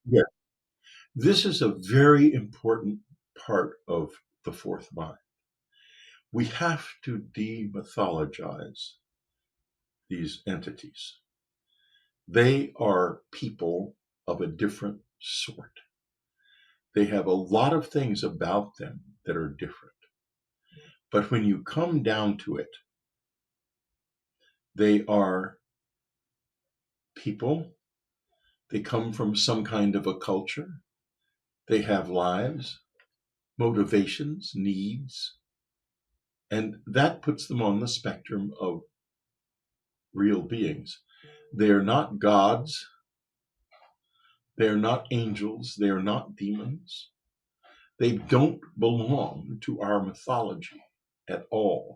Yeah, this is a very important part of the fourth mind. We have to demythologize these entities. They are people of a different sort. They have a lot of things about them that are different. But when you come down to it, they are people. They come from some kind of a culture. They have lives, motivations, needs, and that puts them on the spectrum of real beings. They are not gods. They are not angels. They are not demons. They don't belong to our mythology at all.